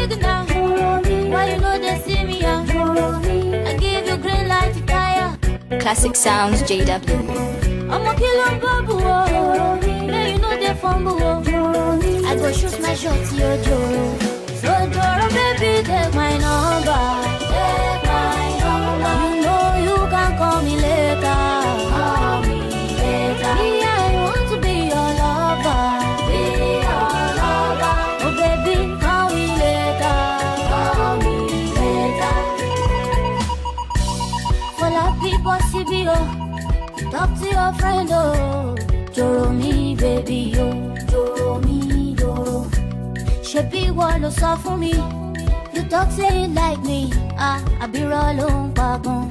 signal. Why you know they see me? I give you green light to fire. Classic Sounds JW. I'm a killer babu. May you know they fumble. I go shoot my shot to your Joro. So Joro, baby, take my number. Take my number. You know you can call me later. Call me later. Me, I want to be your lover. Be your lover. Oh baby, call me later. Call me later. For la people, CBO. Talk to your friend, oh. Joro me, baby, oh. Joro me, Joro. Shebi wanna suffer for me. You talk say you like me. I be rolling wagon.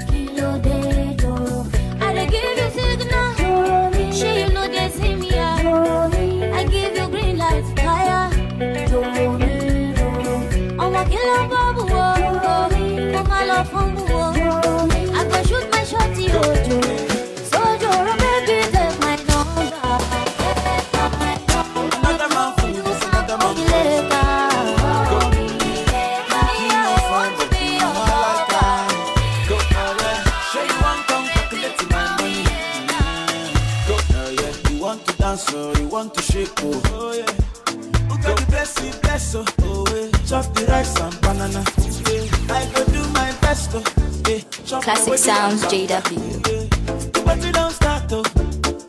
Kilo de Joro. I dey give you signal. Joro me. She you know they see me. Joro me. I give you green light, fire. Joro me, Joro. I'm a killer babu, Joro me. Come on, love from Joro me. I go shoot my shot to you, Joro. So Joro, baby, take my number. Another man for you, another man for you. So you want to shake, oh yeah. Who got the bless, oh yeah. Chop the rice and banana, yeah. I go do my best, oh yeah. Classic Sounds JW. Yeah. But you don't start, oh.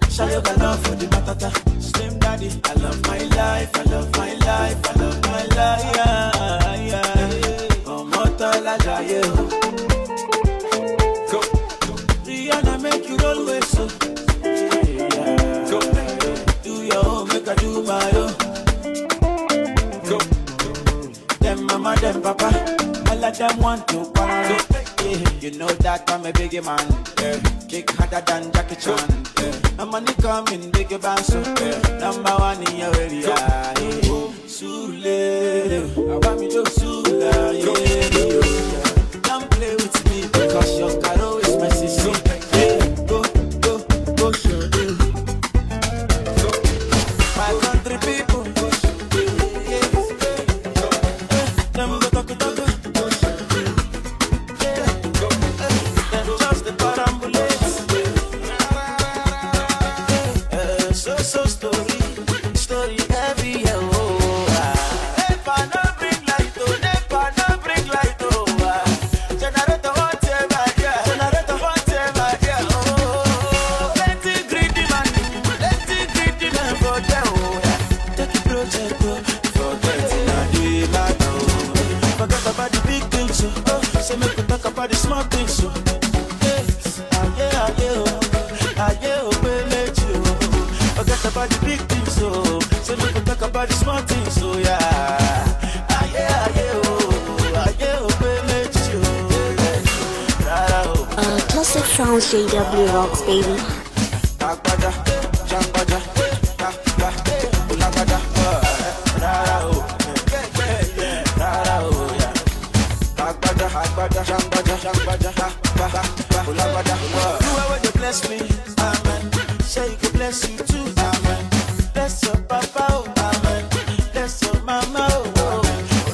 Show your love for the matata. Slim daddy, I love my life, I love my life, I love my life, yeah. Oh, mortal, I die, go. Rihanna make you always so. Make I do my own. Go. Them mama, them papa, all of them want to party. Yeah. You know that I'm a biggie man. Yeah. Kick harder than Jackie Chan. Yeah. I'm money coming, biggie band, so number one in your area. Yeah. Sule, I want me to Sula. Yeah. Don't play with me because your caro is my sister. Yeah. Go, sure. People, just the parambulates. So story heavy, if I no bring light, generator whatever, oh, plenty greedy man for them. Forget about the big things, so make we talk about the small things, so forget about the big things, so make we talk about the small things, so Classic Sounds JW rocks, baby. Whoever you bless me, amen. Say you can bless you too, amen. Bless your papa, oh, amen. Bless your mama, oh.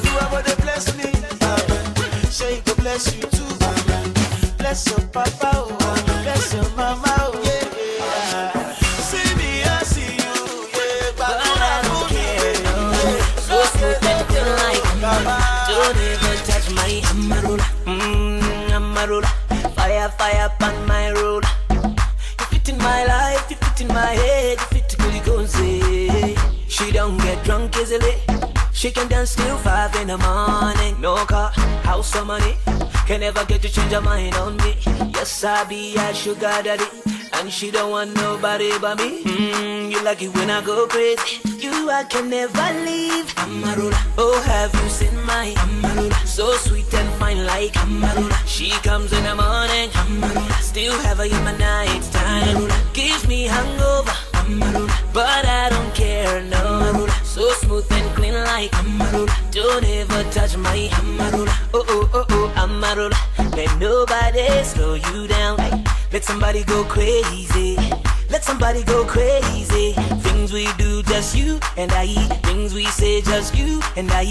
Whoever they bless me, amen. Say you can bless you too, amen. Bless your papa, oh, amen. Bless your mama, oh, yeah. See me, I see you, yeah. But I don't care. So smooth and feel like don't even touch my amarula. Fire upon my road. You fit in my life, you fit in my head, you fit to Kulikonse. She don't get drunk easily. She can dance till 5 in the morning. No car, house or money, can never get to change her mind on me. Yes, I be a sugar daddy, and she don't want nobody but me. You like it when I go crazy. You I can never leave. Amarula, oh have you seen my Amarula? So sweet and fine like Amarula. She comes in the morning, Amarula. Still have her in my night time. Amarula. Gives me hangover, Amarula. But I don't care, no. Amarula. So smooth and clean like Amarula. Don't ever touch my Amarula. Oh, Amarula. Let nobody slow you down. Let somebody go crazy. Let somebody go crazy. Things we do just you and I. Things we say, just you and I.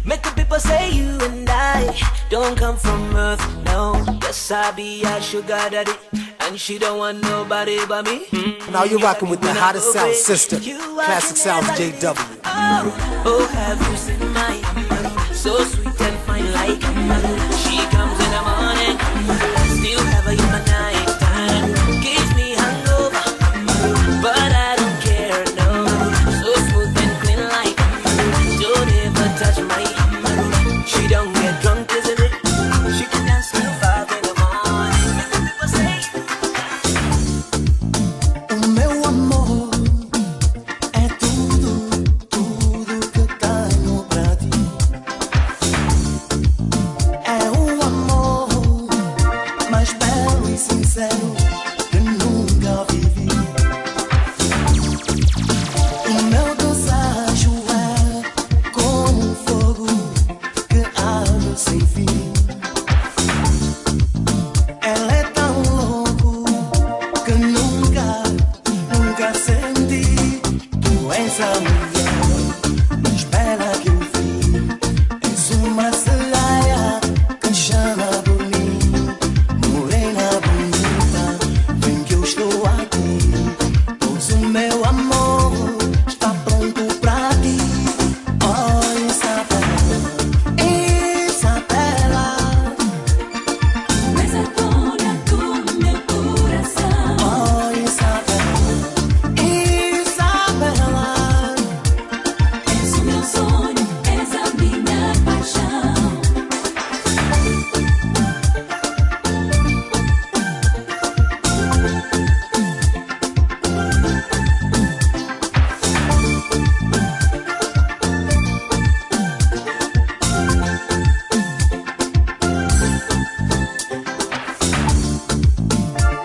Make the people say you and I don't come from earth, no. Yes, I be a sugar daddy, and she don't want nobody but me. Now you're rocking with the hottest sound sister, Classic Sounds JW. Oh, have you seen my so sweet and fine like she comes in the morning, still have her in my night time. Gives me hangover, but I don't care, no. So smooth and clean like don't ever touch my. She don't get drunk easily. She can dance till 5 in the morning. Make the people say, o meu amor é tudo, tudo que tenho pra ti. É o amor mais belo e sincero que nunca vivi. O meu desejo é como um fogo que arde sem fim. Ela é tão louco que nunca, nunca senti. Tu és a mulher mais bela que eu vi. És uma sereia que chama por mim. Morena bonita, vem que eu estou aqui. Pois o meu amor está pronto pra ti. Oh, Isabela, Isabela. Mas a dona do meu coração. Oh, Isabela, Isabela. És o meu sonho, és a minha paixão.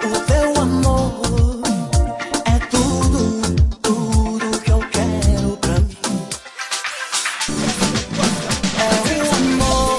O teu amor é tudo, tudo que eu quero pra mim. É o amor,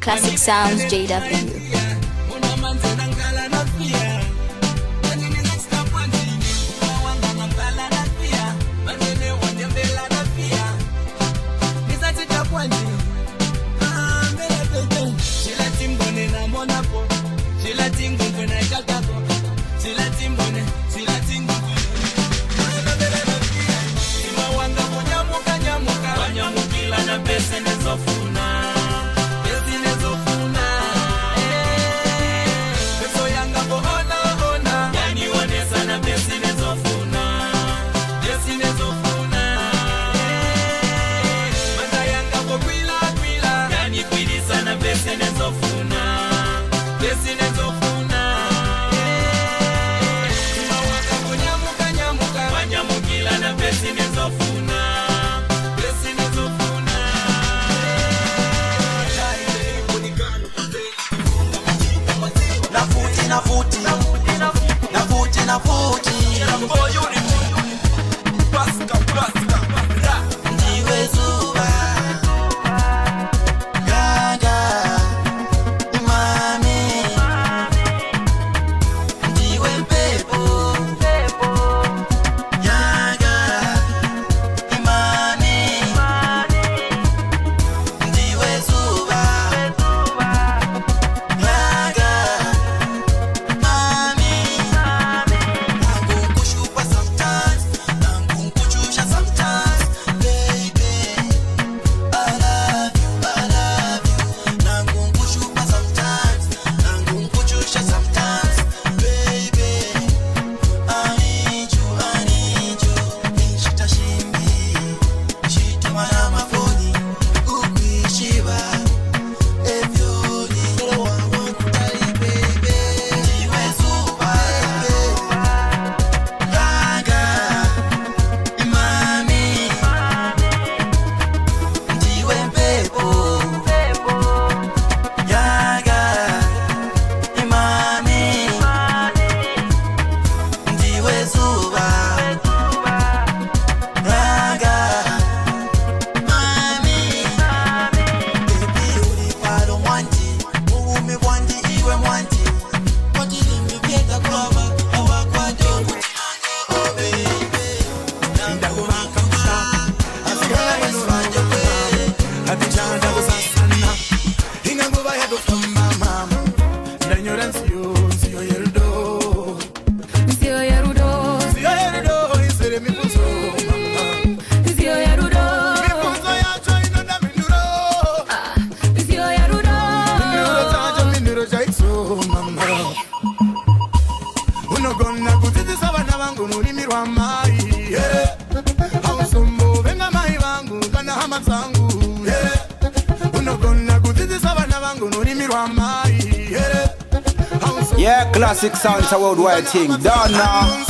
Classic Sounds JW. Passa wa mai hausombo venga mai vangu kana hama zangu unogona kutitisa vana vangu norimirwa mai Yeah, classic sounds a worldwide thing. Done now.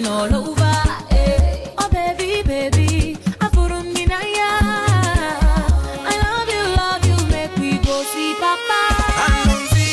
All over, eh. Oh baby, baby, I love you, make we go see Papa.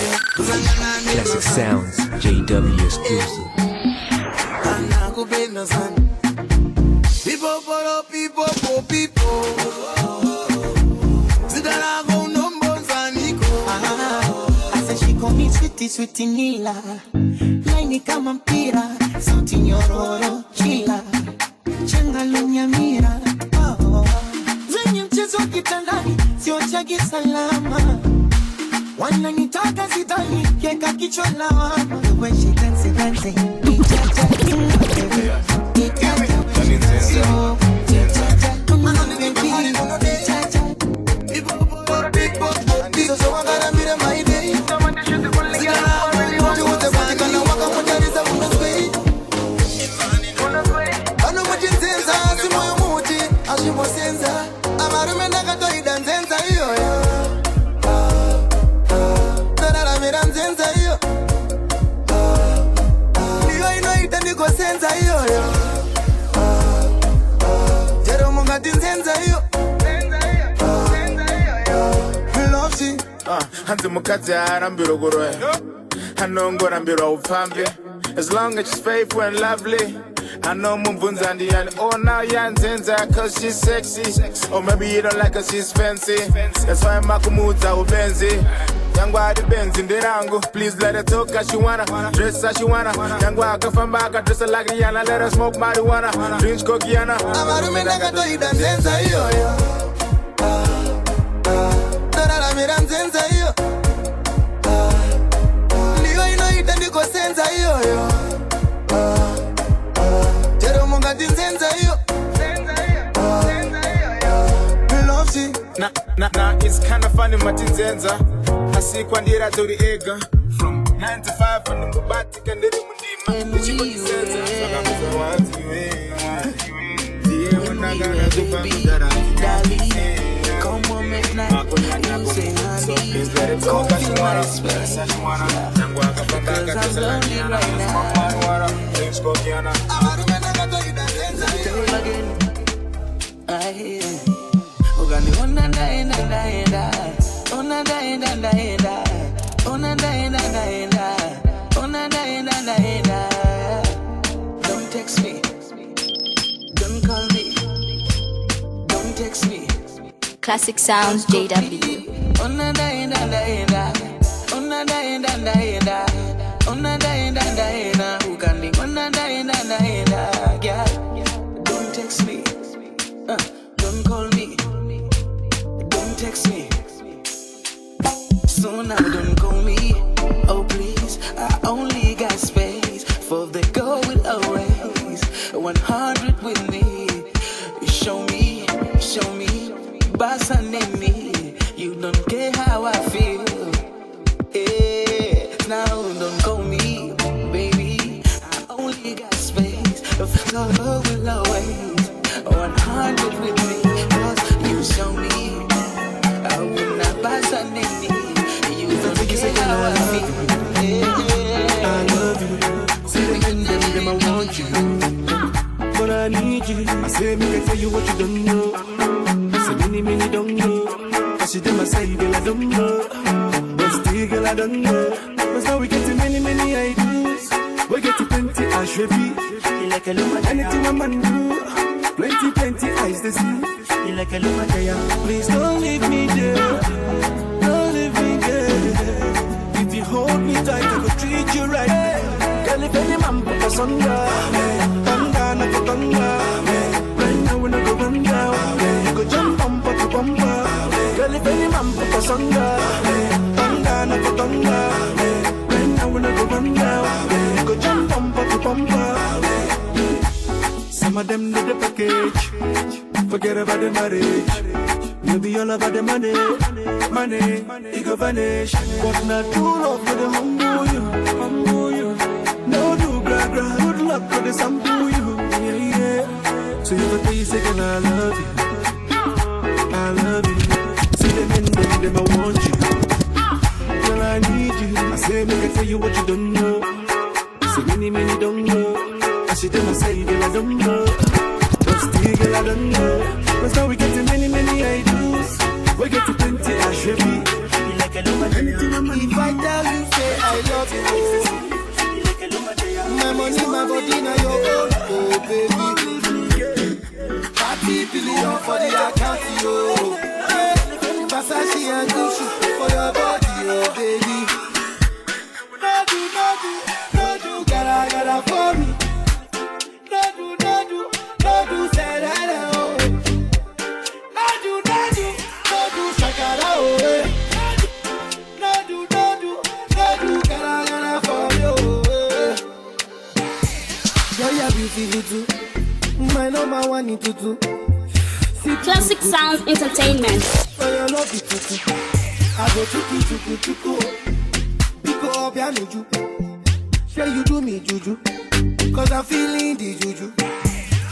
Classic Sounds, JW exclusive. Sweetie Nila, laini kama mpira, sauti nyororo, chila, changalunya mira, zenye mchezo kitandani, sio chagi salama, wananitaka zitani, keka kichwa lawama, the way she dance, Hands mukadzi arambirogoroya anongorambirwa upfambi. As long as she's faithful and lovely, I know mumvunza ndiyani. Oh now yanzenza cause she's sexy, or maybe you don't like her, she's fancy. That's why makumudza ubenzi yangwari benzi ndirangu. Please let her talk as she wanna, dress as she wanna. Yangwa akafamba akadressa like Rihanna. Let her smoke marijuana, drink kokiana. Amarume ndakatoida nzenza iyoyo, tarara mira nzenza iyo, ndiyo inoita ndiko senza iyoyo, chero mungati nzenza iyo. Love she, Nah, it's kind of funny, Matinzenza. I see Kwandira to the egg. From 9 to 5, and the batik and the Mundima. The chicken says, come on, make night. You say, honey, come feel my space. Because I'm lonely right now. Tell you again. I hear. Ogani ona da. Ona da. Ona da. Don't text me. Don't call me. Don't text me. Classic Sounds JW. Ona da. Ona da. Ogani ona da. Yeah. Don't text me. Don't call me. Don't text me. So now don't call me. Oh please, I only got space for the girl with always 100 with me. Show me, bossa name me. You don't care how I feel. Yeah, now don't call me, baby. I only got space for the girl with always 100 with me. Cause you show me, I will not bossa name me. I love you. See them, I want you. But I need you. I say, me can tell you what you don't know. I say, many don't know. I see them, I say, girl, I don't know. But still, girl, I don't know. But now we get to many ideas. We get to plenty, I should be. Like a luma, anything a man do. Plenty eyes to see. Like a luma, please don't leave me there. Don't leave me there. Hold me tight, I could treat you right. Girl, if any man put us under, not for thunder. Right now when I go run down, you go jump bumper to bumper. Girl, if any man put us under, not for thunder. Right now when I go run down, you go jump bumper to bumper. Some of them need the package, forget about the marriage. Maybe all about the money, it go vanish. But not true love for the humble you. No do gra, good luck for the sample you. Yeah. So if I tell you second, I love you. See them in them, I want you. Girl, I need you. I say, make I tell you what you don't know. Say many don't know. I see them, I say, girl, I don't know. But still, girl, I don't know. Cause now we get to many ideas. We get to plenty, I should be. Like a luma, if I tell you, say I love you. Like a luma, my money, my body, now your own. Oh, baby. 30 billion for the account, yo. Versace and Gucci for your body, oh, baby. No do, gotta for me. No do, say that, oh. My number one in tutu. Classic Sounds Entertainment. For your love it tutu. I go chuku. Biko obianuju. Say you do me juju. Cause I'm feeling the juju.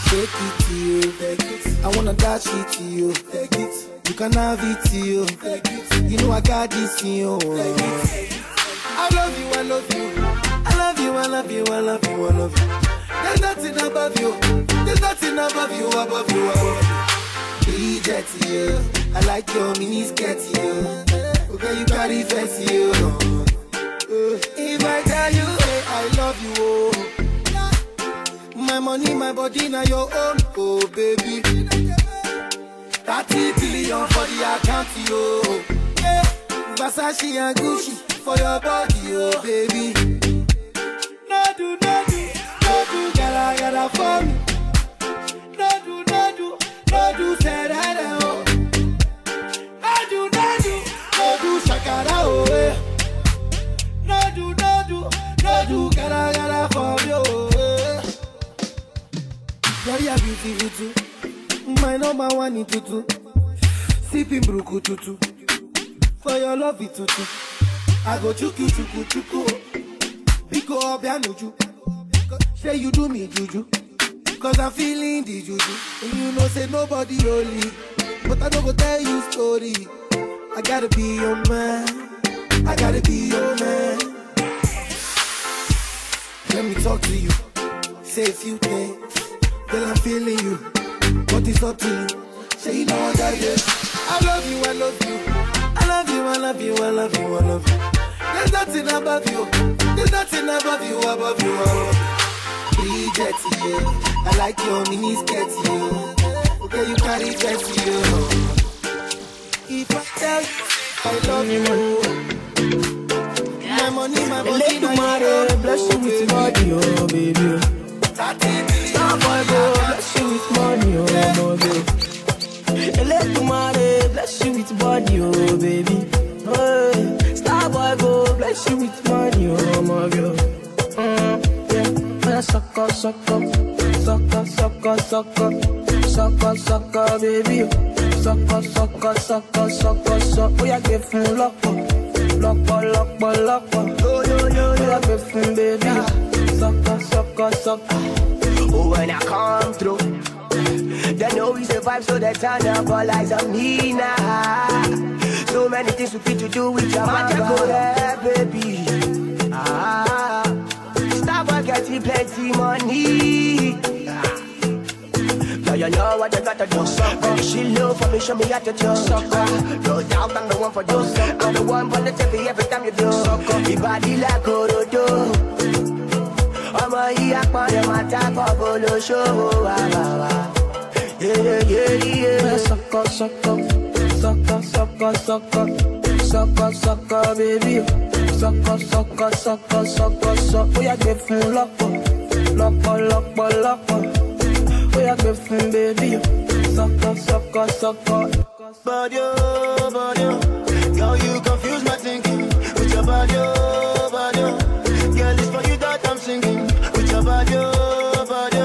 Shake it to you, take it. I wanna dash it to you, take it. You can have it to you, take it. You know I got this in you, take it. I love you. There's nothing above you. Above you. Be jet to you. I like your mini skirt to you. Okay, you carry fancy you. If I tell you, hey, I love you, oh. My money, my body, now your own, oh baby. 30 billion for the account, yo. Hey, Versace and Gucci for your body, oh baby. No do, gotta for me. No do, say that, oh. No do, shakara, oh, eh. No do, gotta for me, oh, eh. Very beautiful too. My number one in tutu. sipping bruku tutu. For your love it tutu. I go chuku chuku chuku. Biko obianuju. Say you do me juju. Cause I'm feeling the juju. And you know say nobody holy. But I don't go tell you story. I gotta be your man. I gotta be your man. Let me talk to you. Say a few things. Girl, I'm feeling you. What is up to you? Say you know what I do. I love you, I love you. I love you, I love you, I love you, I love you. There's nothing above you. There's nothing above you, above you, above you. Bridget, yeah. I like your mini skirt, yeah. Okay, you carry dress, yeah. If I tell you I love you, my money, my body, my money, bless you with money, oh baby. Starboy, bro, bless you with money, oh baby. Let tomorrow bless you with body, oh baby. Hey, Starboy, go bless you with money, oh my girl. Yeah, suck up, suck up, suck up, suck up, suck up, suck up, suck up, baby. Suck up, suck up, suck up, suck up, suck up. Oh yeah, give me lock up, lock up, lock up, lock up. Yo yo yo, yeah, give me baby. Suck up, suck up, suck up. Oh, when I come through, they know we survive, so they turn up all eyes on me now. So many things we fit to do with your mother, go there, baby. Stop getting plenty money. Now you know what you gotta do. Baby, she love for me, show me how to do. No doubt I'm the one for you. I'm the one for the TV every time you do. Your body like Orodo. I'm a here for the matter for Bolo show. Yeah, yeah, yeah. Suck up, suck up, suck up, suck up, suck up, suck up, suck up, baby. Suck up, suck up, suck up, suck up, suck up. Oh yeah, give me lock up, lock up, lock up, lock up. Oh yeah, give me baby. Suck up, suck up, suck up. Body, girl, you confuse my thinking with your body, body. Girl, it's for you that I'm singing with your body, body.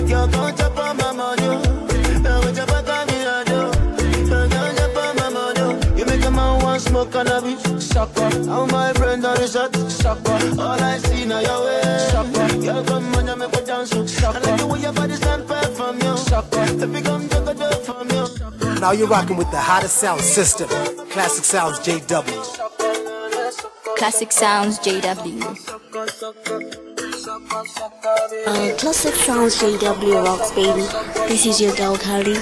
Girl, can't jump on my money. With your back on me, I do. Can't jump on my money. You make a man want smoke cannabis. Sucker, I'm my friend on the shot. Sucker, all I see now your way. Sucker, girl, come on, you make me dance. Sucker, I like the way your body stand back from you. Sucker, if you come to the from you. Now you're rocking with the hottest sound system. Classic Sounds JW. Classic Sounds JW. Classic Sounds JW rocks, baby. This is your girl, Carly.